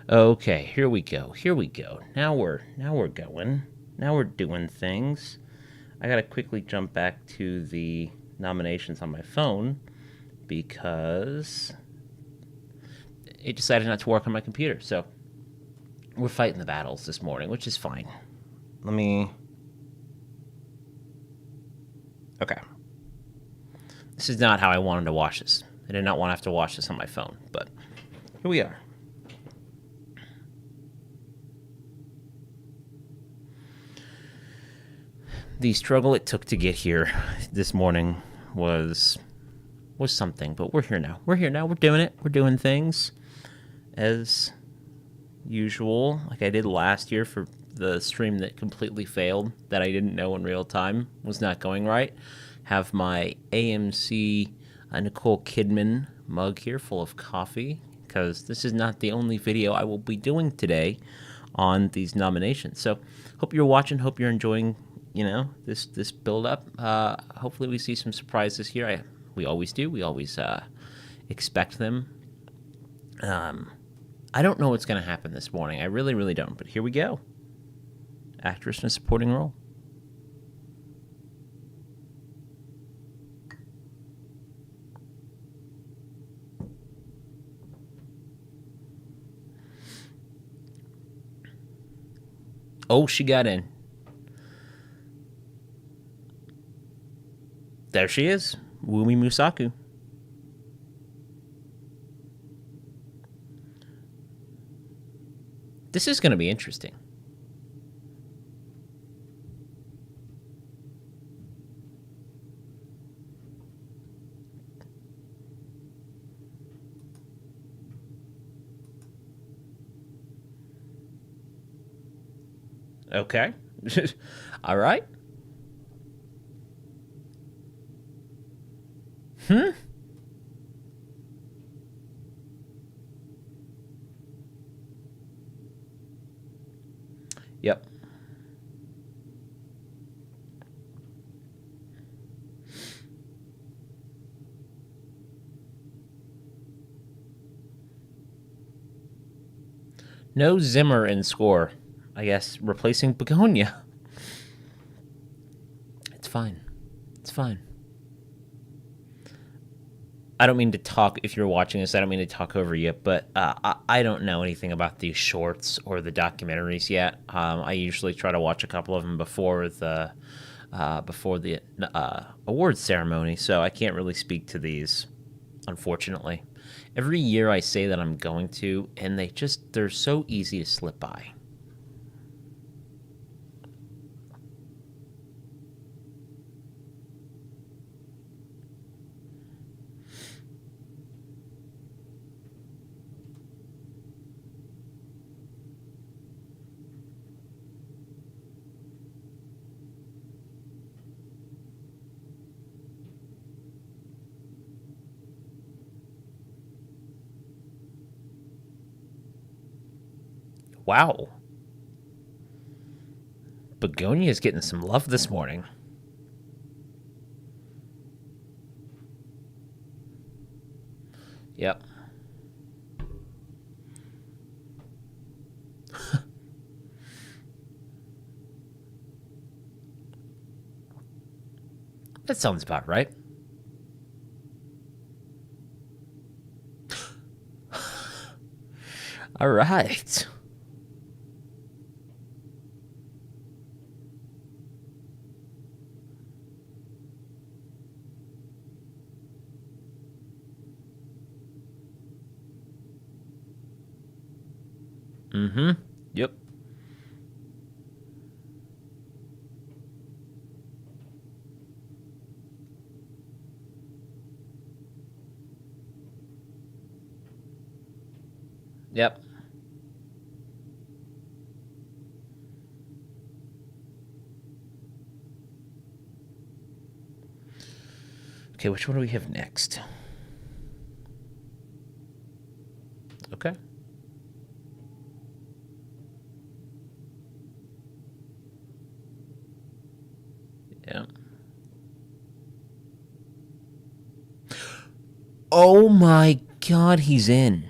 Okay, here we go. Here we go. Now we're going. Now we're doing things. I gotta quickly jump back to the nominations on my phone because it decided not to work on my computer. So we're fighting the battles this morning, which is fine. Let me. Okay. This is not how I wanted to watch this. I did not want to have to watch this on my phone, but here we are. The struggle it took to get here this morning was something, but we're here now. We're here now. We're doing it. We're doing things as usual, like I did last year for the stream that completely failed, that I didn't know in real time was not going right. Have my AMC Nicole Kidman mug here full of coffee, because this is not the only video I will be doing today on these nominations. So hope you're watching, hope you're enjoying, this build up. Hopefully we see some surprises here. We always do. We always expect them. I don't know what's going to happen this morning. I really, really don't. But here we go. Actress in a supporting role. Oh, she got in. There she is. Wumi Musaku. This is going to be interesting. Okay. All right. Yep. No Zimmer in score. I guess replacing Begonia. It's fine. It's fine. I don't mean to talk, if you're watching this, I don't mean to talk over you, but I don't know anything about these shorts or the documentaries yet. I usually try to watch a couple of them before the awards ceremony, so I can't really speak to these, unfortunately. Every year I say that I'm going to, and they're so easy to slip by. Wow. Begonia's getting some love this morning. Yep. That sounds about right. All right. Mm-hmm. Yep. Yep. Okay, which one do we have next? Okay. Yeah. Oh my god, he's in.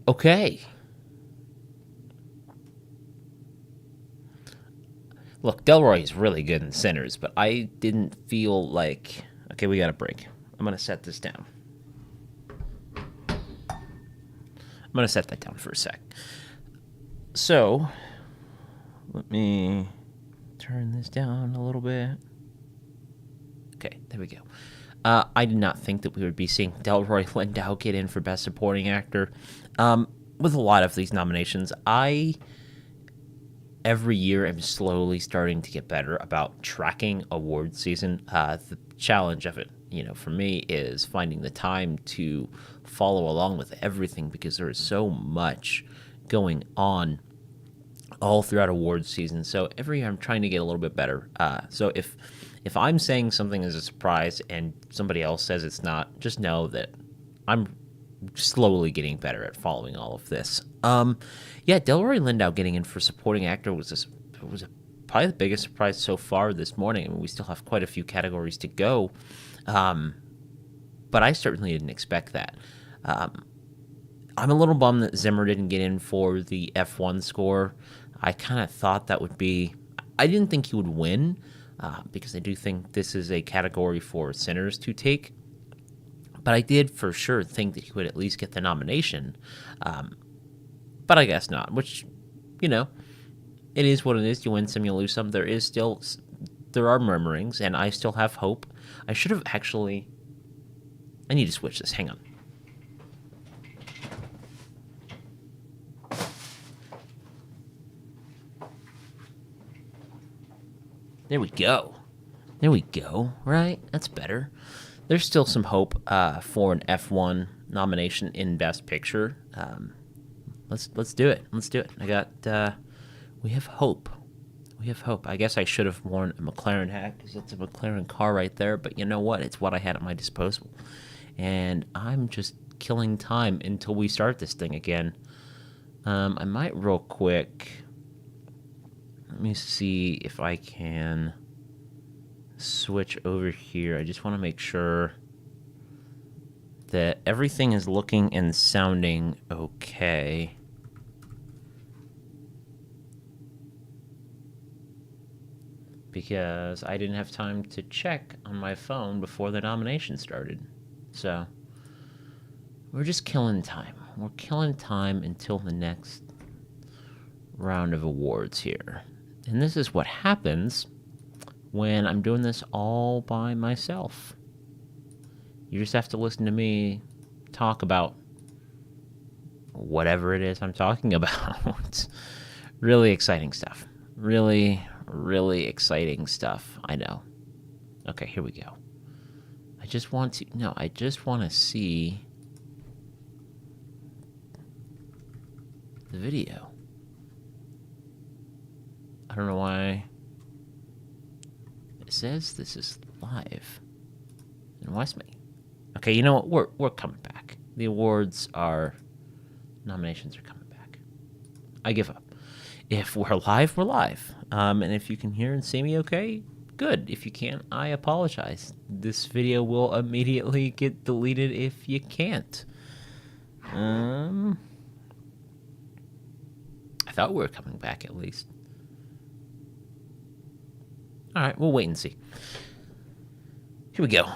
Okay. Look, Delroy is really good in Sinners, but I didn't feel like... Okay, we got a break. I'm going to set this down. I'm going to set that down for a sec. So, let me turn this down a little bit. Okay, there we go. I did not think that we would be seeing Delroy Lindo get in for Best Supporting Actor. With a lot of these nominations, every year I'm slowly starting to get better about tracking award season. The challenge of it, for me is finding the time to follow along with everything because there is so much going on all throughout awards season. So every year I'm trying to get a little bit better. So if I'm saying something is a surprise and somebody else says it's not, just know that I'm slowly getting better at following all of this. Yeah, Delroy Lindo getting in for supporting actor was probably the biggest surprise so far this morning. I mean, we still have quite a few categories to go, but I certainly didn't expect that. I'm a little bummed that Zimmer didn't get in for the F1 score. I kind of thought that would be... I didn't think he would win, because I do think this is a category for Sinners to take. But I did for sure think that he would at least get the nomination. But I guess not, which, it is what it is. You win some, you lose some. There are murmurings, and I still have hope. I should have actually... I need to switch this. Hang on. There we go. Right? That's better. There's still some hope for an F1 nomination in Best Picture. Let's do it. I got... we have hope. I guess I should have worn a McLaren hat because it's a McLaren car right there. But you know what? It's what I had at my disposal. And I'm just killing time until we start this thing again. I might real quick... Let me see if I can switch over here. I just want to make sure that everything is looking and sounding okay. Because I didn't have time to check on my phone before the nomination started. So, we're just killing time. We're killing time until the next round of awards here. And this is what happens when I'm doing this all by myself. You just have to listen to me talk about whatever it is I'm talking about. Really exciting stuff. Really, really exciting stuff. I know. Okay, here we go. I just want to see the video. I don't know why it says this is live. And why's me? Okay, you know what? We're coming back. The nominations are coming back. I give up. If we're live, we're live. And if you can hear and see me okay, good. If you can't, I apologize. This video will immediately get deleted if you can't. I thought we were coming back at least. All right, we'll wait and see. Here we go.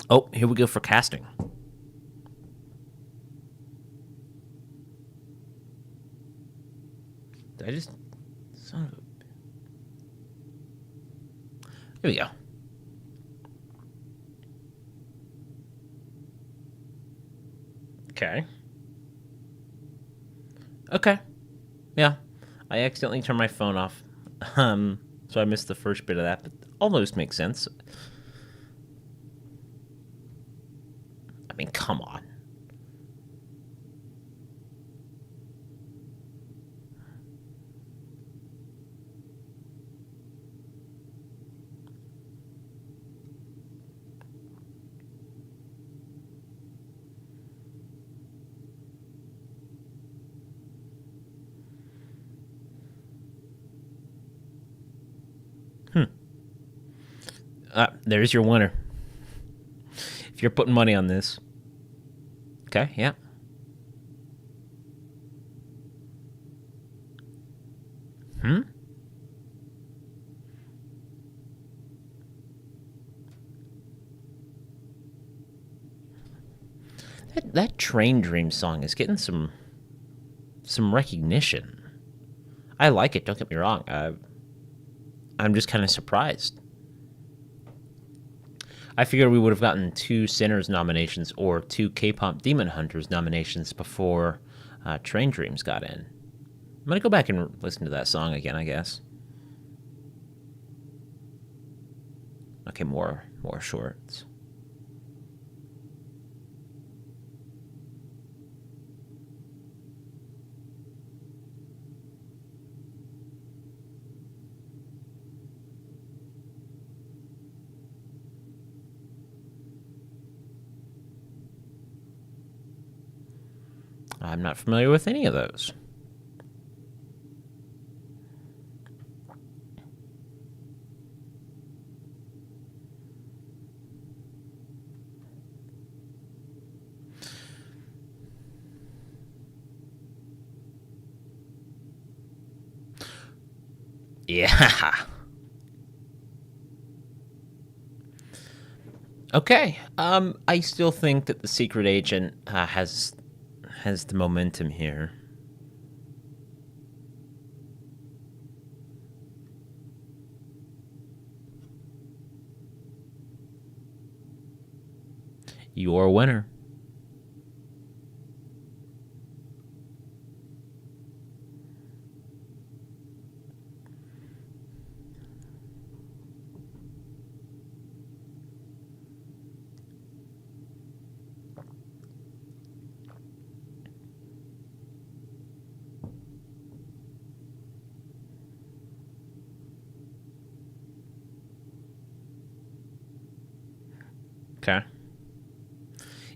Oh, here we go for casting. Did I just... Son of a... Here we go. Okay. Yeah. I accidentally turned my phone off. So I missed the first bit of that, but almost makes sense. I mean, come on. There's your winner. If you're putting money on this. Okay, yeah. That Train Dream song is getting some recognition. I like it, don't get me wrong. I'm just kind of surprised. I figured we would have gotten 2 Sinners nominations or 2 K-Pop Demon Hunters nominations before Train Dreams got in. I'm going to go back and listen to that song again, I guess. Okay, more shorts. I'm not familiar with any of those. Yeah. Okay. I still think that The Secret Agent has the momentum here. Your winner. Okay.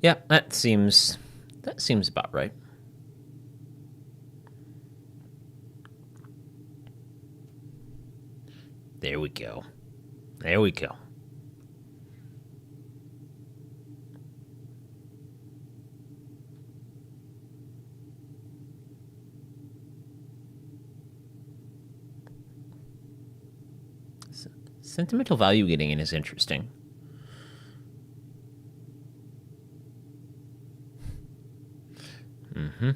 Yeah, that seems about right. There we go. There we go. Sentimental value getting in is interesting. Mm-hmm.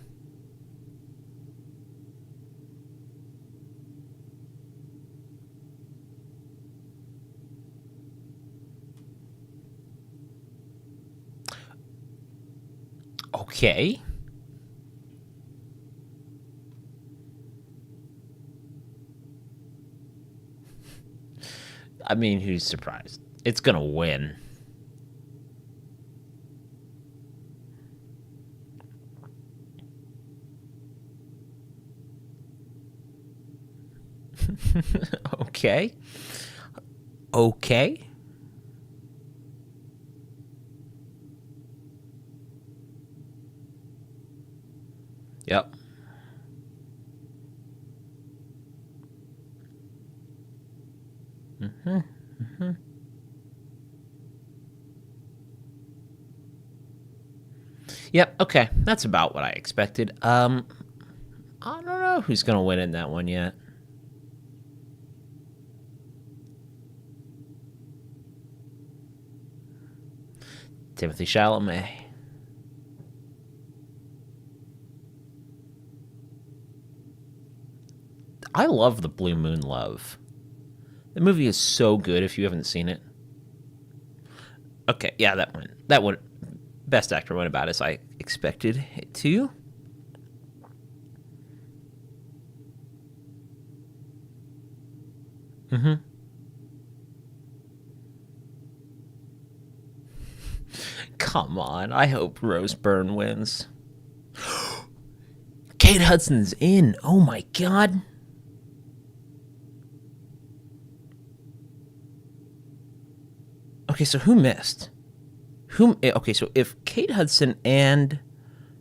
Okay. I mean, who's surprised? It's gonna win. Okay. Okay. Yep. Yep. Okay. That's about what I expected. I don't know who's gonna win in that one yet. Timothy Chalamet. I love The Blue Moon Love. The movie is so good if you haven't seen it. Okay, yeah, that one. That one. Best Actor went about as I expected it to. Mm-hmm. Come on, I hope Rose Byrne wins. Kate Hudson's in. Oh my god. Okay, so who missed? Okay, so if Kate Hudson and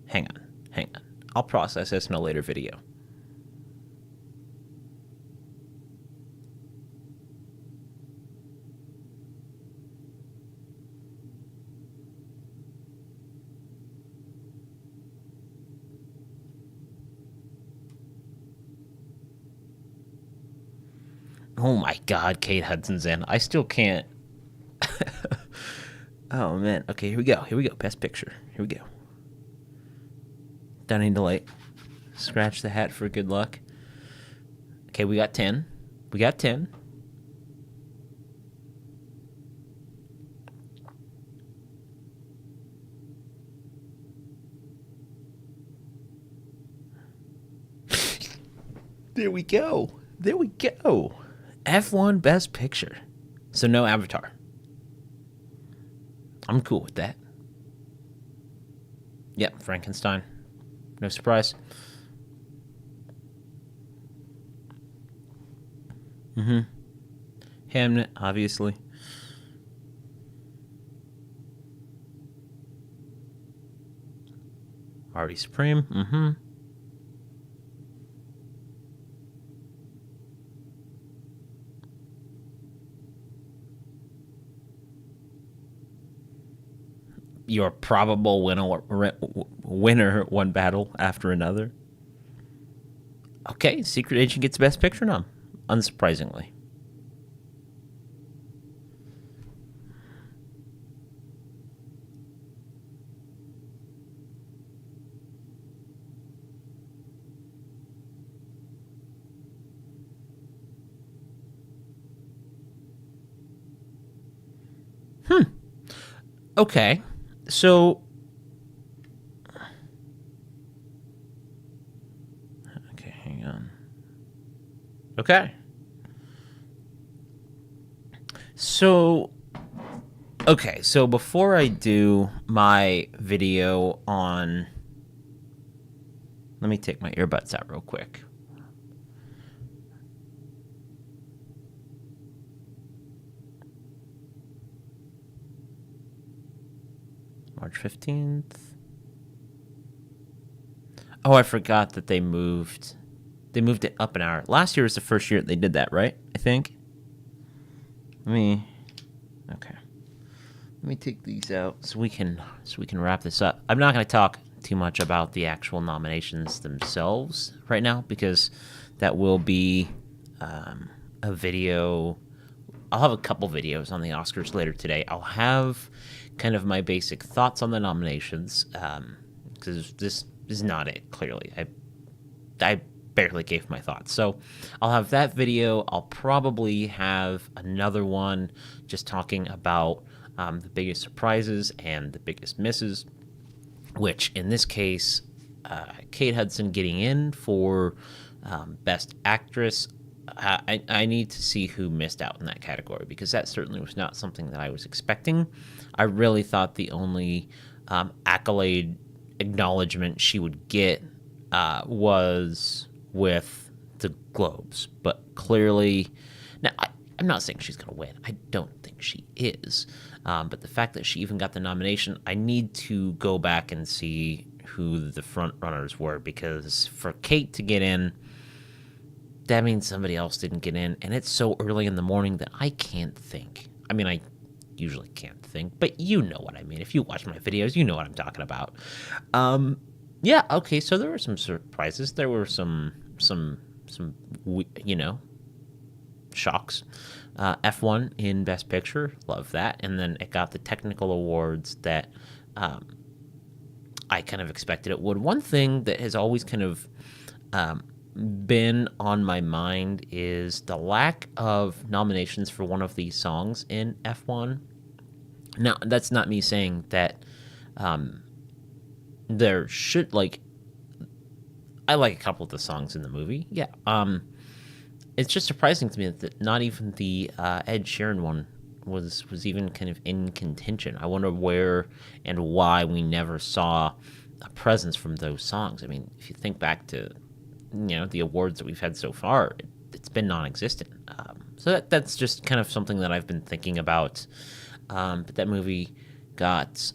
hang on. I'll process this in a later video. Oh my God, Kate Hudson's in. I still can't. Oh man. Okay, here we go. Here we go. Best picture. Here we go. Dunning Delight. Scratch the hat for good luck. Okay, we got 10. We got 10. There we go. There we go. F1 Best Picture. So no Avatar. I'm cool with that. Yep, Frankenstein. No surprise. Hamnet, obviously. Marty Supreme. Your probable winner one battle after another. Okay, Secret Agent gets Best Picture nom, unsurprisingly. Okay, so okay, hang on. Okay, so before I do my video on, let me take my earbuds out real quick. March 15th. Oh, I forgot that they moved it up an hour. Last year was the first year they did that, right? I think. Okay. Let me take these out so we can wrap this up. I'm not going to talk too much about the actual nominations themselves right now because that will be a video. I'll have a couple videos on the Oscars later today. I'll have kind of my basic thoughts on the nominations because this is not it, clearly. I barely gave my thoughts. So I'll have that video. I'll probably have another one just talking about the biggest surprises and the biggest misses, which in this case, Kate Hudson getting in for Best Actress. I need to see who missed out in that category because that certainly was not something that I was expecting. I really thought the only accolade acknowledgement she would get was with the Globes, but clearly, now I'm not saying she's going to win. I don't think she is, but the fact that she even got the nomination, I need to go back and see who the front runners were because for Kate to get in, that means somebody else didn't get in, and it's so early in the morning that I can't think. I mean, I usually can't think, but you know what I mean. If you watch my videos, you know what I'm talking about. Yeah, okay, so there were some surprises. There were some shocks. F1 in Best Picture, love that. And then it got the technical awards that I kind of expected it would. One thing that has always kind of been on my mind is the lack of nominations for one of these songs in F1. Now, that's not me saying that there should, I like a couple of the songs in the movie. Yeah. It's just surprising to me that not even the Ed Sheeran one was even kind of in contention. I wonder where and why we never saw a presence from those songs. I mean, if you think back to the awards that we've had so far, it's been non-existent. So that's just kind of something that I've been thinking about. But that movie got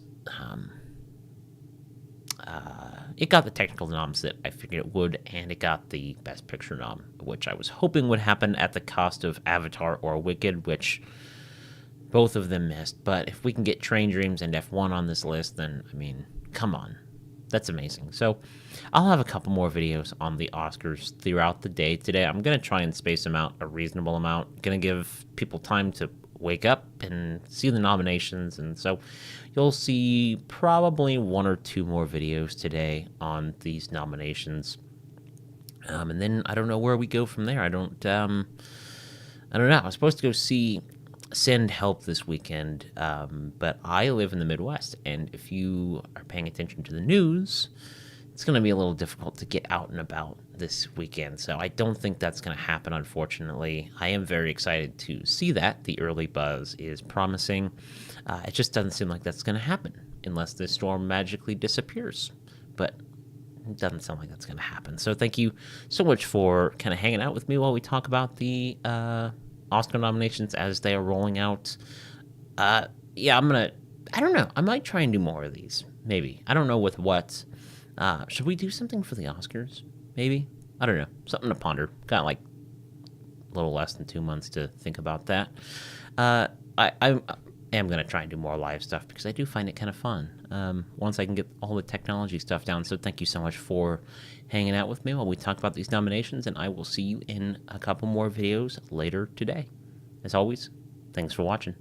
it got the technical noms that I figured it would, and it got the Best Picture nom, which I was hoping would happen at the cost of Avatar or Wicked, which both of them missed. But if we can get Train Dreams and F1 on this list, then, I mean, come on. That's amazing. So I'll have a couple more videos on the Oscars throughout the day today. I'm going to try and space them out a reasonable amount. Going to give people time to wake up and see the nominations. And so you'll see probably one or two more videos today on these nominations. And then I don't know where we go from there. I don't know. I was supposed to go see Send Help this weekend, but I live in the Midwest, and if you are paying attention to the news, it's going to be a little difficult to get out and about this weekend. So I don't think that's going to happen, unfortunately. I am very excited to see that. The early buzz is promising. It just doesn't seem like that's going to happen unless this storm magically disappears. But it doesn't sound like that's going to happen. So thank you so much for kind of hanging out with me while we talk about the Oscar nominations as they are rolling out. I don't know. I might try and do more of these. Maybe. I don't know with what. Should we do something for the Oscars? Maybe. I don't know. Something to ponder. Got like a little less than 2 months to think about that. I am going to try and do more live stuff because I do find it kind of fun once I can get all the technology stuff down. So thank you so much for hanging out with me while we talk about these nominations, and I will see you in a couple more videos later today. As always, thanks for watching.